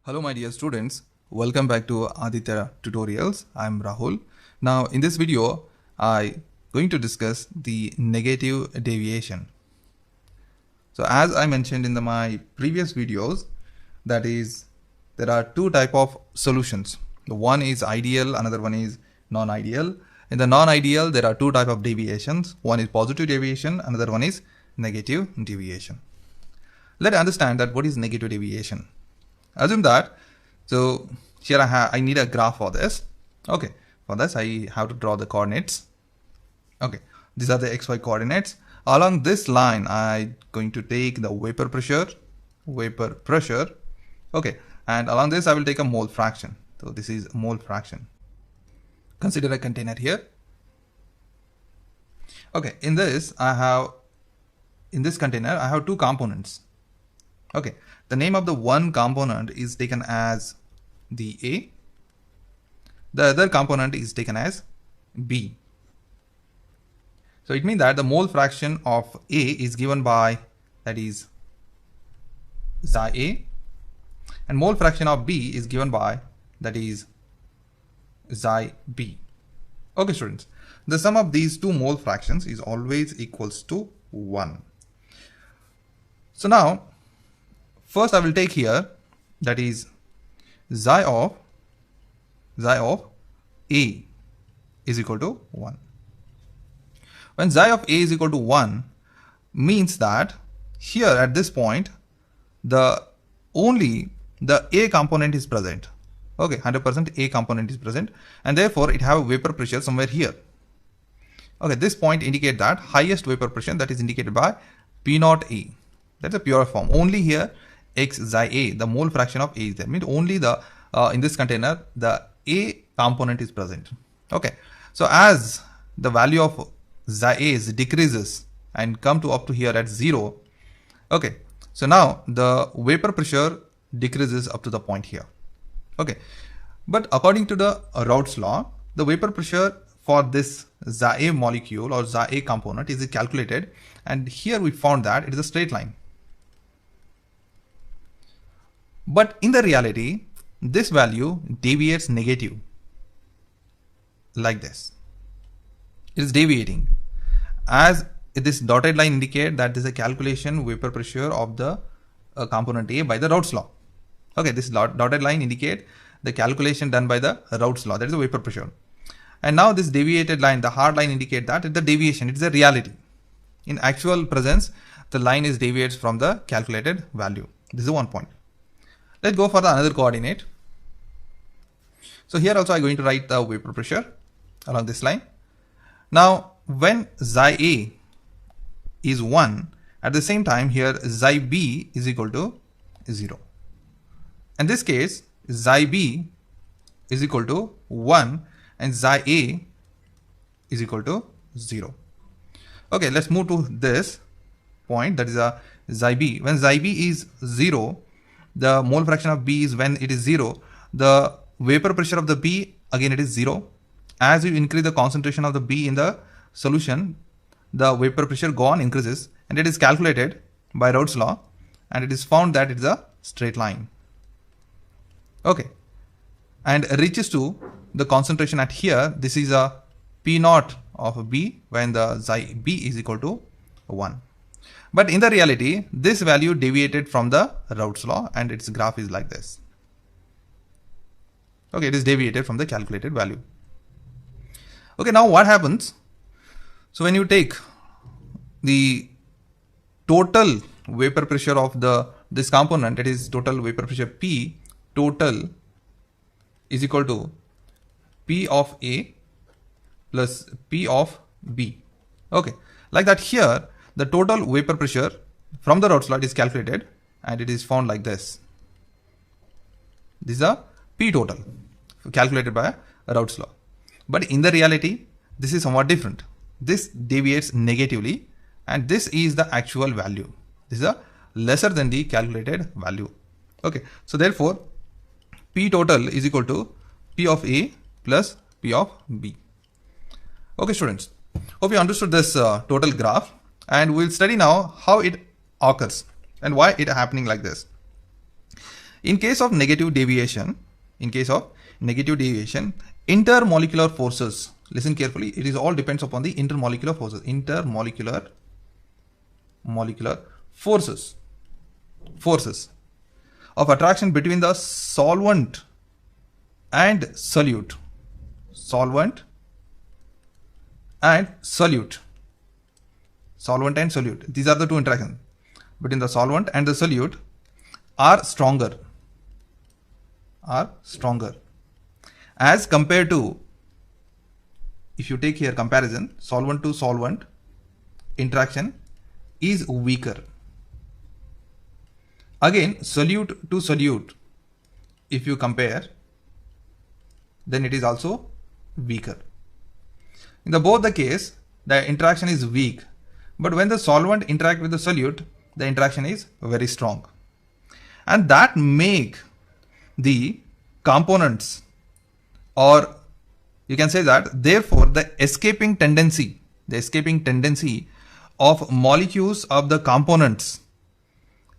Hello my dear students, welcome back to Aditya Tutorials. I'm Rahul. Now in this video, I'm going to discuss the negative deviation. So as I mentioned in my previous videos, that is, there are two type of solutions. One is ideal, another one is non-ideal. In the non-ideal, there are two type of deviations. One is positive deviation, another one is negative deviation. Let's understand that what is negative deviation. Assume that, so here I need a graph for this. Okay, for this I have to draw the coordinates. Okay, these are the xy coordinates. Along this line I'm going to take the vapor pressure. Okay, and along this I will take a mole fraction. So this is mole fraction. Consider a container here. Okay, in this container I have two components. Okay, the name of the one component is taken as the A. The other component is taken as B. So it means that the mole fraction of A is given by, that is, xi A, and mole fraction of B is given by, that is, xi B. Okay students, the sum of these two mole fractions is always equals to 1. So now first I will take here, that is, xi of A is equal to 1. When xi of A is equal to 1 means that here at this point only the A component is present. Okay, 100% A component is present, and therefore it have a vapor pressure somewhere here. Okay, this point indicate that highest vapor pressure, that is indicated by P naught A. That's a pure form. Only here x xi A, the mole fraction of A is there. Means only the in this container the A component is present. Okay, so as the value of xi A decreases and come to up to here at 0. Okay, so now the vapor pressure decreases up to the point here. Okay, but according to the Raoult's law, the vapor pressure for this xi A molecule or xi A component is calculated, and here we found that it is a straight line. But in the reality, this value deviates negative, like this. It is deviating, as this dotted line indicate that this is a calculation vapor pressure of the component A by the Raoult's law. Okay, this dotted line indicate the calculation done by the Raoult's law, that is the vapor pressure. And now this deviated line, the hard line, indicate that the deviation, it is a reality. In actual presence, the line is deviates from the calculated value. This is one point. Let's go for the another coordinate. So here also I'm going to write the vapor pressure along this line. Now when xi A is 1, at the same time here xi B is equal to 0. In this case xi B is equal to 1 and xi A is equal to 0. Okay, let's move to this point, that is a xi B. When xi B is 0, the mole fraction of B is, when it is 0, the vapor pressure of the B, again it is 0. As you increase the concentration of the B in the solution, the vapor pressure increases, and it is calculated by Raoult's law, and it is found that it is a straight line. Okay, and reaches to the concentration at here. This is a P naught of B when the xi B is equal to 1. But in the reality, this value deviated from the Raoult's law, and its graph is like this. Okay, it is deviated from the calculated value. Okay, now what happens? So when you take the total vapor pressure of this component, that is total vapor pressure P total is equal to P of A plus P of B. Okay, like that here the total vapor pressure from the Raoult's law is calculated, and it is found like this. This is a P total calculated by Raoult's law. But in the reality, this is somewhat different. This deviates negatively, and this is the actual value. This is a lesser than the calculated value. Okay, so therefore P total is equal to P of A plus P of B. Okay students, hope you understood this total graph, and we'll study now how it occurs and why it happening like this. In case of negative deviation, intermolecular forces, listen carefully, it is all depends upon the intermolecular forces, molecular forces of attraction between the solvent and solute. These are the two interactions between the solvent and the solute are stronger as compared to, if you take here comparison, solvent to solvent interaction is weaker. Again, solute to solute, if you compare, then it is also weaker. In both the case, the interaction is weak, but when the solvent interact with the solute, the interaction is very strong, and that make the components, or you can say that therefore the escaping tendency of molecules of the components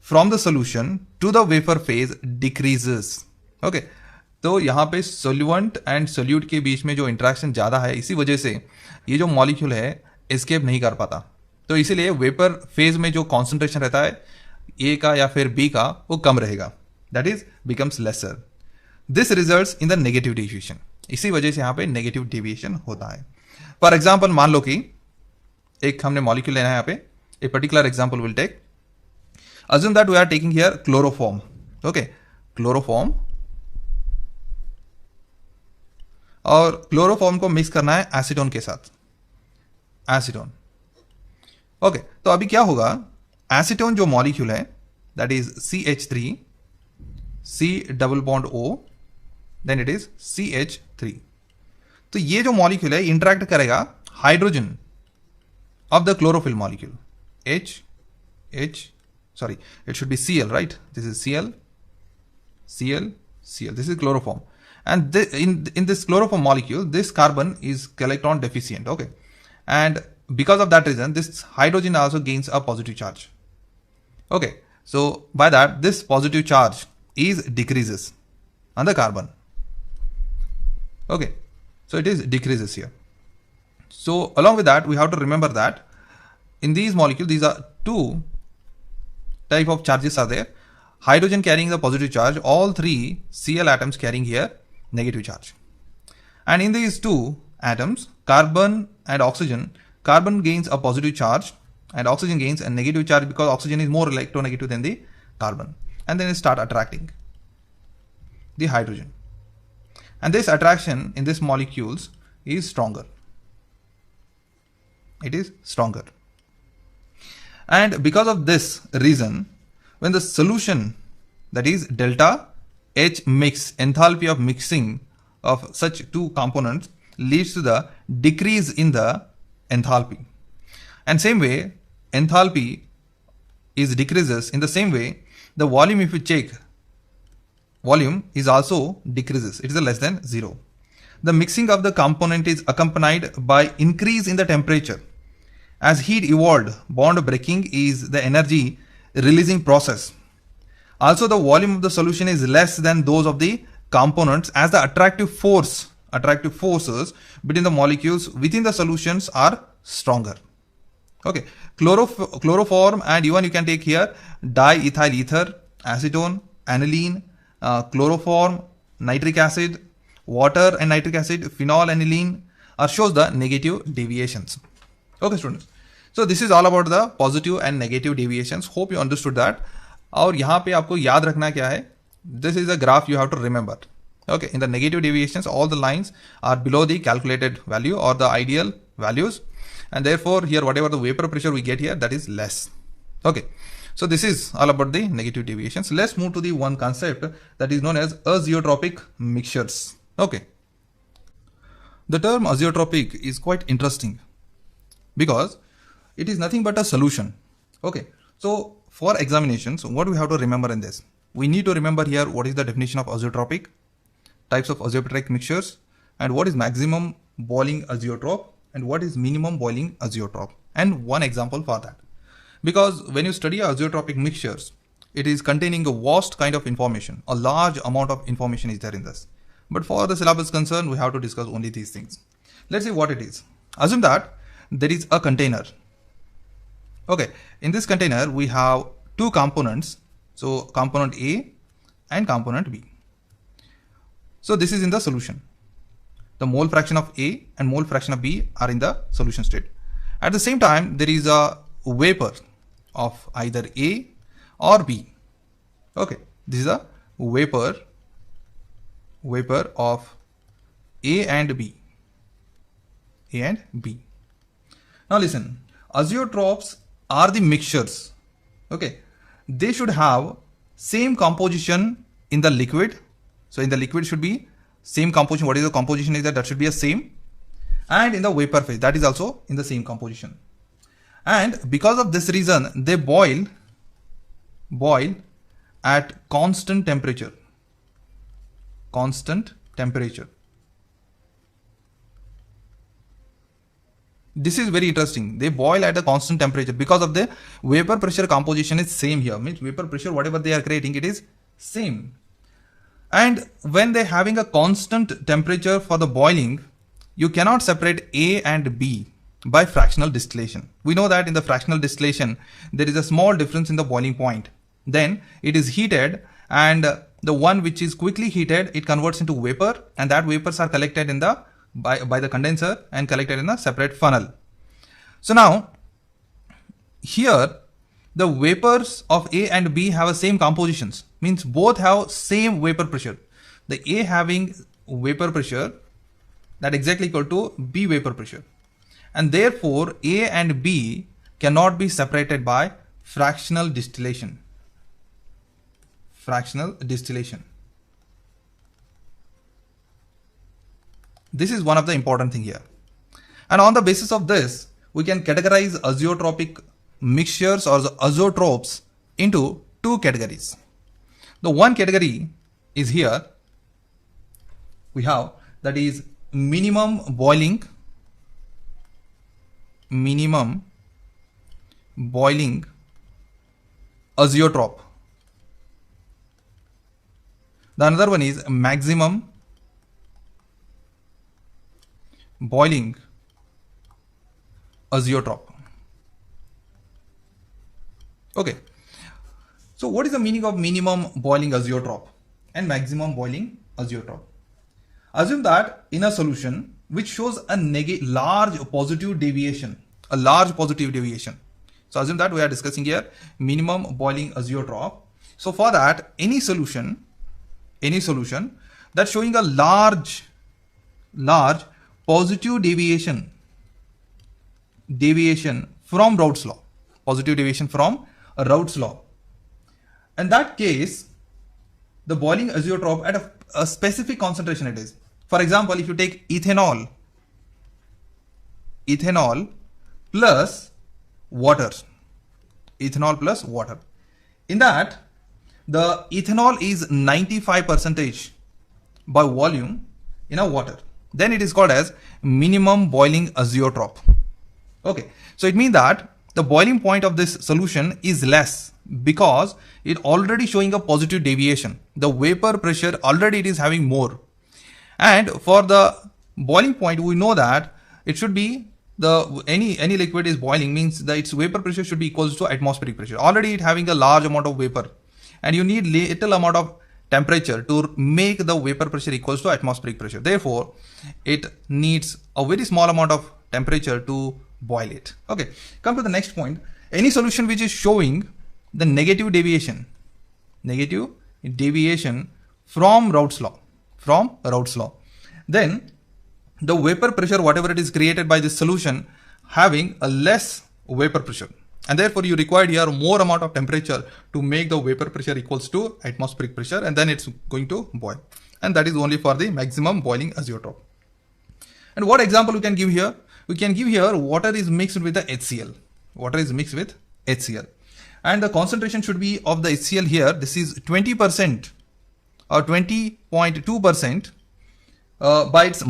from the solution to the vapor phase decreases. Okay, तो यहाँ पे सोल्यूएंट and solute के बीच में जो interaction ज़्यादा है, इसी वजह से ये जो मॉलिक्यूल है एस्केप नहीं कर पाता, तो इसीलिए वेपर फेज में जो कॉन्सेंट्रेशन रहता है ए का या फिर बी का, वो कम रहेगा, that is becomes lesser. This results in the negative deviation. इसी वजह से यहाँ पे नेगेटिव डेविएशन होता है. फॉर एग्जाम्पल, मान लो कि एक हमने मॉलिक्यूल लेना है यहाँ पे, a particular example will take. Assume that we are taking here chloroform. Okay, chloroform, और क्लोरोफॉर्म को मिक्स करना है एसीटोन के साथ, एसीटोन. ओके, तो अभी क्या होगा, एसीटोन जो मॉलिक्यूल है that is CH3, C double bond O, then it is CH3. तो ये जो मॉलिक्यूल है इंटरेक्ट करेगा hydrogen of the chlorophyll molecule, sorry, it should be Cl, right? This is Cl. This is chloroform, and in this chloroform molecule, this carbon is electron deficient. Okay, and because of that reason, this hydrogen also gains a positive charge. Okay, so by that, this positive charge is decreases on the carbon. Okay, so it is decreases here. So along with that, we have to remember that in these molecules, these are two type of charges are there. Hydrogen carrying the positive charge, all three Cl atoms carrying here negative charge. And in these two atoms, carbon and oxygen, carbon gains a positive charge and oxygen gains a negative charge because oxygen is more electronegative than the carbon. And then it start attracting the hydrogen. And this attraction in these molecules is stronger. It is stronger. And because of this reason, when the solution, that is delta H mix, enthalpy of mixing of such two components leads to the decrease in the enthalpy. And same way, enthalpy is decreases. In the same way, the volume, if you check, volume is also decreases. It is less than 0. The mixing of the component is accompanied by increase in the temperature. As heat evolved, bond breaking is the energy releasing process. Also, the volume of the solution is less than those of the components, as the attractive forces between the molecules within the solutions are stronger. Okay, chloroform, and even you can take here diethyl ether, acetone, aniline, chloroform, nitric acid, water and nitric acid, phenol, aniline, shows the negative deviations. Okay, students. So this is all about the positive and negative deviations. Hope you understood that. और यहाँ पे आपको याद रखना क्या है? This is a graph you have to remember. Okay, in the negative deviations, all the lines are below the calculated value or the ideal values, and therefore here whatever the vapor pressure we get here, that is less. Okay, so this is all about the negative deviations. Let's move to the one concept that is known as azeotropic mixtures. Okay, the term azeotropic is quite interesting because it is nothing but a solution. Okay, so for examinations, what we have to remember in this, we need to remember here what is the definition of azeotropic, types of azeotropic mixtures, and what is maximum boiling azeotrope and what is minimum boiling azeotrope, and one example for that. Because when you study azeotropic mixtures, it is containing a vast kind of information. A large amount of information is there in this. But for the syllabus concern, we have to discuss only these things. Let's see what it is. Assume that there is a container. Okay, in this container we have two components. So component A and component B. So this is in the solution. The mole fraction of A and mole fraction of B are in the solution state. At the same time, there is a vapor of either A or B. Okay, this is a vapor of A and B. A and B. Now listen, azeotropes are the mixtures. Okay, they should have same composition in the liquid. So in the liquid should be same composition. What is the composition is that should be a same. And in the vapor phase, that is also in the same composition. And because of this reason, they boil at constant temperature. Constant temperature. This is very interesting. They boil at a constant temperature because of the vapor pressure composition is same here. Means vapor pressure, whatever they are creating, it is same. And when they having a constant temperature for the boiling, you cannot separate A and B by fractional distillation. We know that in the fractional distillation, there is a small difference in the boiling point. Then it is heated, and the one which is quickly heated, it converts into vapor, and that vapors are collected in the by the condenser and collected in a separate funnel. So now here the vapors of A and B have the same compositions, means both have same vapor pressure. The A having vapor pressure that exactly equal to B vapor pressure, and therefore A and B cannot be separated by fractional distillation. Fractional distillation. This is one of the important thing here. And on the basis of this, we can categorize azeotropic mixtures or the azeotropes into two categories. The one category is here. We have that is minimum boiling azeotrope. The another one is maximum boiling azeotrope. Okay, so what is the meaning of minimum boiling azeotrope and maximum boiling azeotrope? Assume that in a solution which shows a large positive deviation, So assume that we are discussing here minimum boiling azeotrope. So for that, any solution that's showing a large positive deviation from Raoult's law, In that case, the boiling azeotrope at a specific concentration it is. For example, if you take ethanol plus water, in that the ethanol is 95% by volume in a water, then it is called as minimum boiling azeotrope. Okay, so it means that the boiling point of this solution is less because it already showing a positive deviation. The vapor pressure already it is having more, and for the boiling point we know that it should be any liquid is boiling means that its vapor pressure should be equals to atmospheric pressure. Already it having a large amount of vapor, and you need little amount of temperature to make the vapor pressure equals to atmospheric pressure. Therefore, it needs a very small amount of temperature to boil it. Okay, come to the next point. Any solution which is showing the negative deviation from Raoult's law, then the vapor pressure, whatever it is created by this solution, having a less vapor pressure, and therefore you require here more amount of temperature to make the vapor pressure equals to atmospheric pressure, and then it's going to boil, and that is only for the maximum boiling azeotrope. And what example we can give here? We can give here water is mixed with the HCl. And the concentration should be of the HCl here. This is 20% or 20.2% by its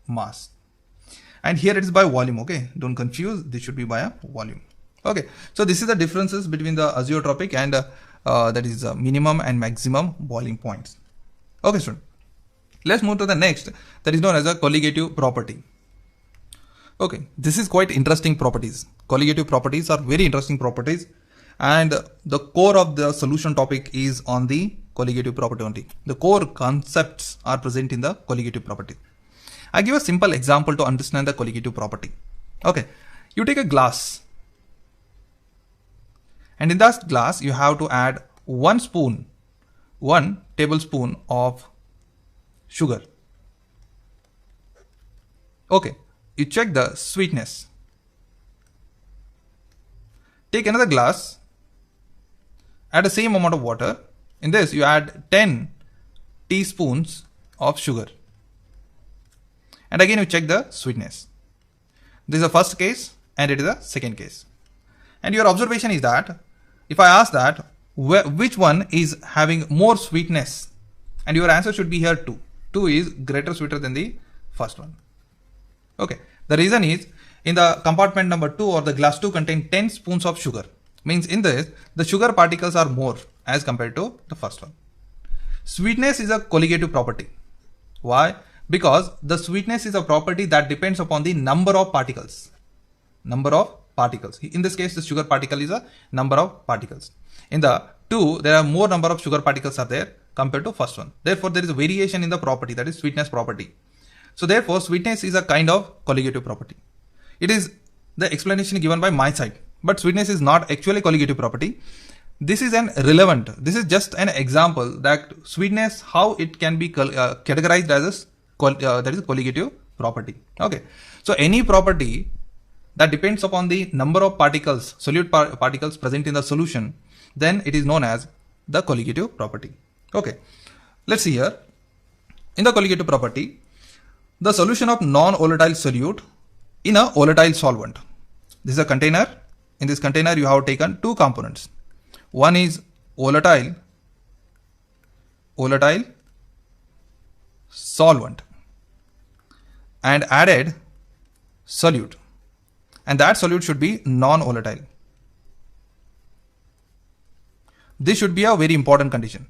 mass. And here it is by volume. Okay, don't confuse. This should be by a volume. Okay, so this is the differences between the azeotropic and that is minimum and maximum boiling points. Okay, student. Let's move to the next, that is known as a colligative property. Okay, this is quite interesting properties. Colligative properties are very interesting properties, and the core of the solution topic is on the colligative property only. The core concepts are present in the colligative property. I give a simple example to understand the colligative property. Okay, you take a glass, and in that glass you have to add 1 tablespoon of sugar. Okay, you check the sweetness. Take another glass, add the same amount of water. In this you add 10 teaspoons of sugar, and again you check the sweetness. This is the first case and it is the second case. And your observation is that if I ask that which one is having more sweetness, and your answer should be here 2. 2 is greater sweeter than the first one. Okay, the reason is in the compartment number 2 or the glass 2 contain 10 spoons of sugar. Means in this the sugar particles are more as compared to the first one. Sweetness is a colligative property. Why? Because the sweetness is a property that depends upon the number of particles. Number of particles. In this case, the sugar particle is a number of particles. In the 2, there are more number of sugar particles are there compared to first one. Therefore, there is a variation in the property, that is sweetness property. So therefore, sweetness is a kind of colligative property. It is the explanation given by my side, but sweetness is not actually colligative property. This is an relevant. This is just an example that sweetness, how it can be categorized as that is colligative property. Okay, so any property that depends upon the number of particles, solute particles present in the solution, then it is known as the colligative property. Okay, let's see here. In the colligative property, the solution of non-volatile solute in a volatile solvent. This is a container. In this container, you have taken 2 components. One is volatile solvent and added solute, and that solute should be non-volatile. This should be a very important condition.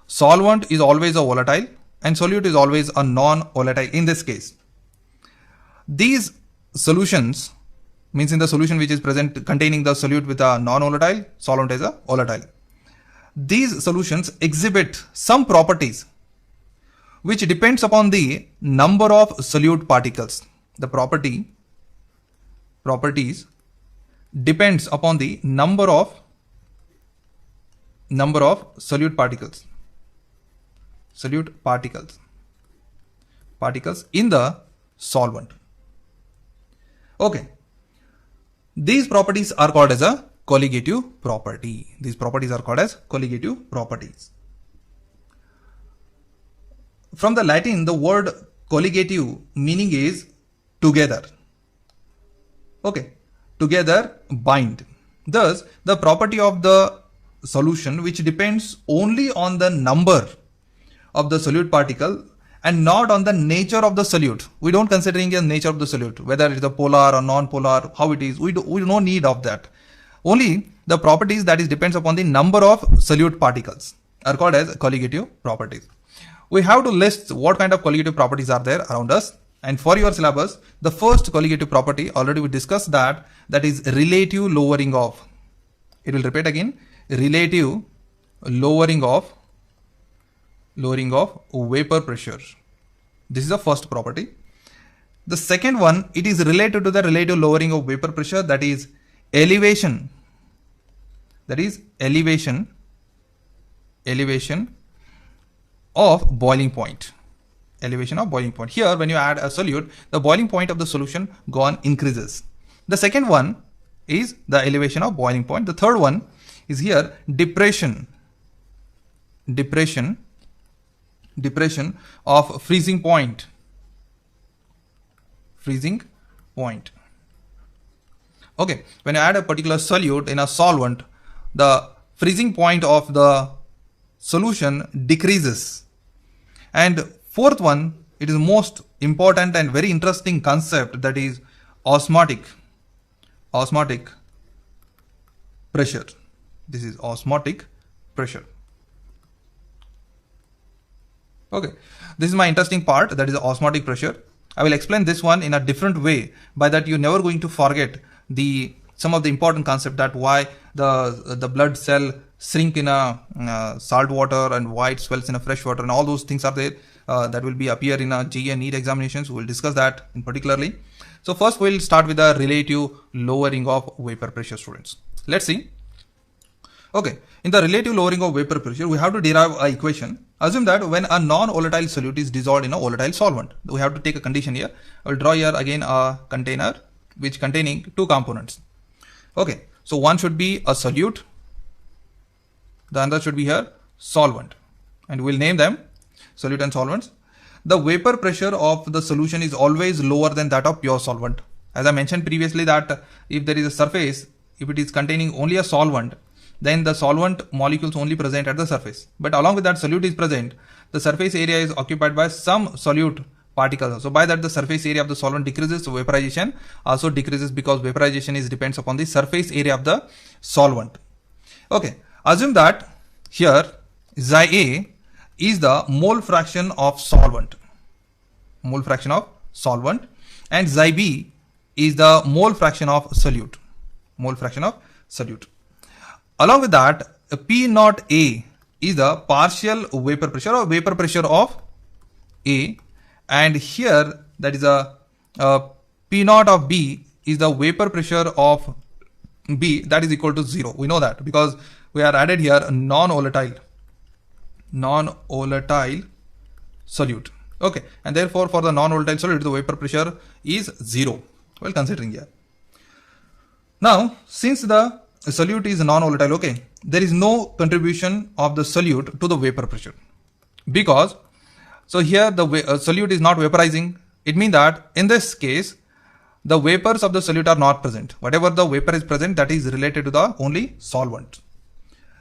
Solvent is always a volatile and solute is always a non-volatile in this case. These solutions, means in the solution which is present containing the solute with a non-volatile, solvent is a volatile. These solutions exhibit some properties which depends upon the number of solute particles. The properties depends upon the number of solute particles in the solvent. Okay, these properties are called as a colligative property. These properties are called as colligative properties. From the Latin, the word colligative meaning is together. Okay, together bind. Thus, the property of the solution which depends only on the number of the solute particle and not on the nature of the solute. We don't considering the nature of the solute, whether it is a polar or non-polar, how it is. We no need of that. Only the properties that is depends upon the number of solute particles are called as colligative properties. We have to list what kind of colligative properties are there around us. And for your syllabus, the first colligative property already we discussed that is relative lowering of. It will repeat again, relative lowering of vapor pressure. This is the first property. The second one, it is related to the relative lowering of vapor pressure, that is elevation. That is elevation of boiling point. Elevation of boiling point. Here, when you add a solute, the boiling point of the solution increases. The second one is the elevation of boiling point. The third one is here depression of freezing point. Okay, when you add a particular solute in a solvent, the freezing point of the solution decreases. And fourth one, it is most important and very interesting concept, that is osmotic pressure. This is osmotic pressure. Okay, this is my interesting part, that is the osmotic pressure. I will explain this one in a different way. By that you're never going to forget some of the important concept, that why the blood cell shrink in a salt water and why it swells in a fresh water, and all those things are there that will be appear in a JEE and NEET examinations. We will discuss that in particularly. So first we'll start with the relative lowering of vapor pressure, students. Let's see. Okay, in the relative lowering of vapor pressure, we have to derive an equation. Assume that when a non-volatile solute is dissolved in a volatile solvent, we have to take a condition here. I will draw here again a container which containing two components. Okay, so one should be a solute, the other should be here solvent, and we'll name them solute and solvents. The vapor pressure of the solution is always lower than that of pure solvent. As I mentioned previously, that if there is a surface, if it is containing only a solvent, then the solvent molecules only present at the surface. But along with that solute is present, the surface area is occupied by some solute particles. So by that the surface area of the solvent decreases, so vaporization also decreases, because vaporization depends upon the surface area of the solvent. Okay, assume that here Xi A is the mole fraction of solvent, and Xi B is the mole fraction of solute, Along with that, P naught A is the partial vapor pressure or vapor pressure of A, and here that is a P naught of B is the vapor pressure of B, that is equal to 0. We know that because we are added here a non-volatile solute. Okay, and therefore for the non-volatile solute the vapor pressure is 0. Well, considering here. Now, since the solute is non-volatile, okay, there is no contribution of the solute to the vapor pressure, because so here the solute is not vaporizing. It means that in this case the vapors of the solute are not present. Whatever the vapor is present, that is related to the only solvent.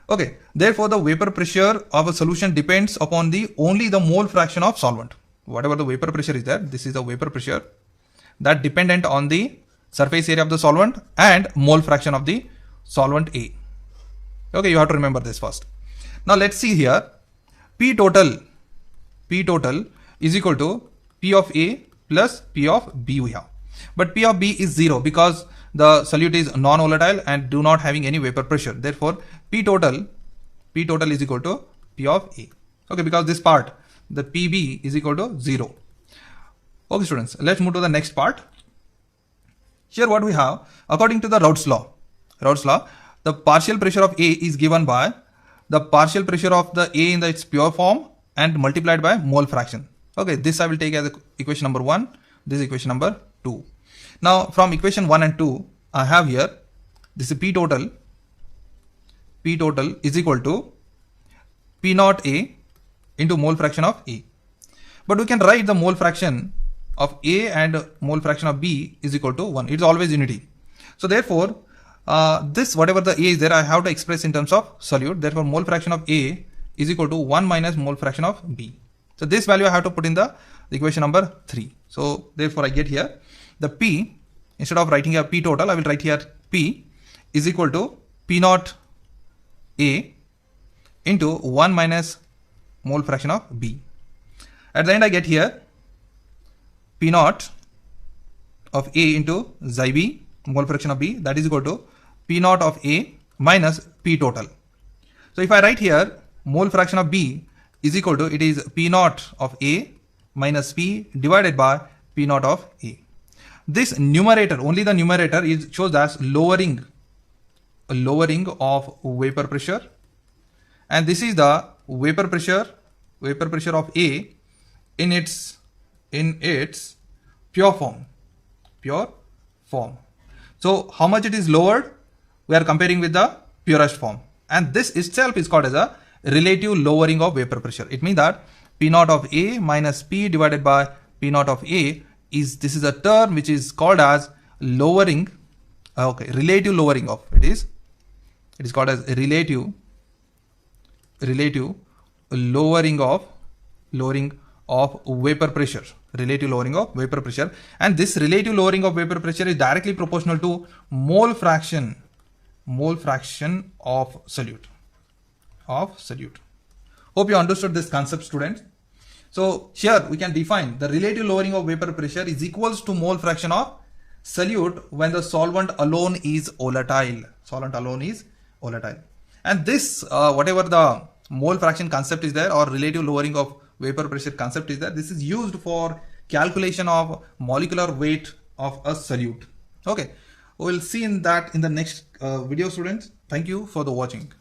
Okay, therefore the vapor pressure of a solution depends upon only the mole fraction of solvent. Whatever the vapor pressure is there, this is the vapor pressure that dependent on the surface area of the solvent and mole fraction of the solvent A. Okay, you have to remember this first. Now let's see here. P total is equal to P of A plus P of B we have. But P of B is 0 because the solute is non-volatile and do not having any vapor pressure. Therefore, P total is equal to P of A. Okay, because this part, the PB is equal to 0. Okay, students, let's move to the next part. Here what we have, according to the Raoult's law, the partial pressure of A is given by the partial pressure of the A in its pure form and multiplied by mole fraction. Okay, this I will take as equation number 1, this is equation number 2. Now from equation 1 and 2, I have here, this is P total is equal to P naught A into mole fraction of A. But we can write the mole fraction of A and mole fraction of B is equal to 1. It is always unity. So therefore, this whatever the A is there, I have to express in terms of solute. Therefore, mole fraction of A is equal to 1 minus mole fraction of B. So this value I have to put in the equation number 3. So therefore, I get here the P, instead of writing here P total, I will write here P is equal to P naught A into 1 minus mole fraction of B. At the end, I get here P naught of A into Xi B, mole fraction of B, that is equal to P naught of A minus P total. So if I write here mole fraction of B is equal to, it is P naught of A minus P divided by P naught of A. This numerator, only the numerator shows as lowering of vapor pressure, and this is the vapor pressure of A in its pure form. So how much it is lowered? We are comparing with the purest form, and this itself is called as a relative lowering of vapor pressure. It means that P naught of A minus P divided by P naught of A this is a term which is called as lowering. Okay, relative lowering of it is called as relative lowering of vapor pressure. Relative lowering of vapor pressure, and this relative lowering of vapor pressure is directly proportional to mole fraction mole fraction of solute. Hope you understood this concept, students. So here we can define the relative lowering of vapor pressure is equals to mole fraction of solute when the solvent alone is volatile. And this whatever the mole fraction concept is there, or relative lowering of vapor pressure concept is there, this is used for calculation of molecular weight of a solute. Okay, we'll see in that in the next video, students. Thank you for the watching.